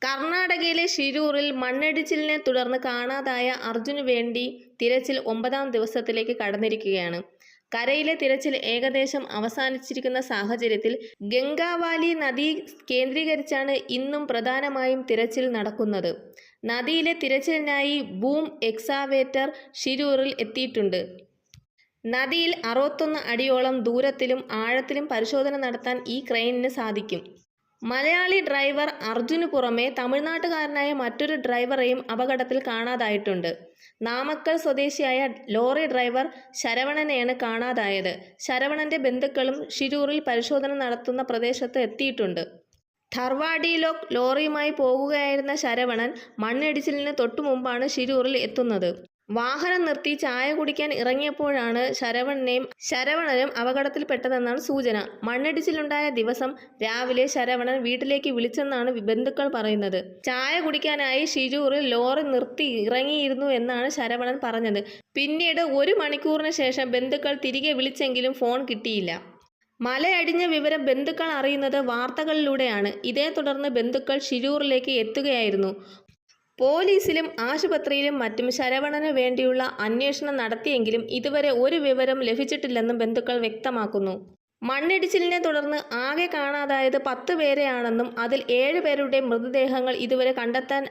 കർണാടകയിലെ ഷിരൂരിൽ മണ്ണിടിച്ചിലിനെ തുടർന്ന് കാണാതായ അർജുനു വേണ്ടി തിരച്ചിൽ 9ാം ദിവസത്തിലേക്ക് കടന്നിരിക്കുകയാണ്. കരയിലെ തിരച്ചിൽ ഏകദേശം അവസാനിച്ചിരിക്കുന്ന സാഹചര്യത്തിൽ ഗംഗാവാലി നദി കേന്ദ്രീകരിച്ചാണ് ഇന്നും പ്രധാനമായും തിരച്ചിൽ നടക്കുന്നത്. നദിയിലെ തിരച്ചിലിനായി ബൂം എക്സാവേറ്റർ ഷിരൂരിൽ എത്തിയിട്ടുണ്ട്. നദിയിൽ 61 അടിയോളം ദൂരത്തിലും ആഴത്തിലും പരിശോധന നടത്താൻ ഈ ക്രെയിനിന് സാധിക്കും. മലയാളി ഡ്രൈവർ അർജുനു പുറമെ തമിഴ്നാട്ടുകാരനായ മറ്റൊരു ഡ്രൈവറെയും അപകടത്തിൽ കാണാതായിട്ടുണ്ട്. നാമക്കൽ സ്വദേശിയായ ലോറി ഡ്രൈവർ ശരവണനെയാണ് കാണാതായത്. ശരവണന്റെ ബന്ധുക്കളും ഷിരൂരിൽ പരിശോധന നടത്തുന്ന പ്രദേശത്ത് എത്തിയിട്ടുണ്ട്. ധർവാഡിയിലേക്ക് ലോറിയുമായി പോകുകയായിരുന്ന ശരവണൻ മണ്ണിടിച്ചിലിന് തൊട്ടുമുമ്പാണ് ഷിരൂരിൽ എത്തുന്നത്. വാഹനം നിർത്തി ചായ കുടിക്കാൻ ഇറങ്ങിയപ്പോഴാണ് ശരവണനും അപകടത്തിൽപ്പെട്ടതെന്നാണ് സൂചന. മണ്ണിടിച്ചിലുണ്ടായ ദിവസം രാവിലെ ശരവണൻ വീട്ടിലേക്ക് വിളിച്ചെന്നാണ് ബന്ധുക്കൾ പറയുന്നത്. ചായ കുടിക്കാനായി ഷിരൂരിൽ ലോറി നിർത്തി ഇറങ്ങിയിരുന്നു എന്നാണ് ശരവണൻ പറഞ്ഞത്. പിന്നീട് 1 മണിക്കൂറിന് ശേഷം ബന്ധുക്കൾ തിരികെ വിളിച്ചെങ്കിലും ഫോൺ കിട്ടിയില്ല. മലയടിഞ്ഞ വിവരം ബന്ധുക്കൾ അറിയുന്നത് വാർത്തകളിലൂടെയാണ്. ഇതേ തുടർന്ന് ബന്ധുക്കൾ ഷിരൂരിലേക്ക് എത്തുകയായിരുന്നു. പോലീസിലും ആശുപത്രിയിലും മറ്റും ശരവണന് വേണ്ടിയുള്ള അന്വേഷണം നടത്തിയെങ്കിലും ഇതുവരെ ഒരു വിവരം ലഭിച്ചിട്ടില്ലെന്നും ബന്ധുക്കൾ വ്യക്തമാക്കുന്നു. മണ്ണിടിച്ചിലിനെ തുടർന്ന് ആകെ കാണാതായത് 10 പേരെയാണെന്നും അതിൽ 7 പേരുടെ മൃതദേഹങ്ങൾ ഇതുവരെ കണ്ടെത്താൻ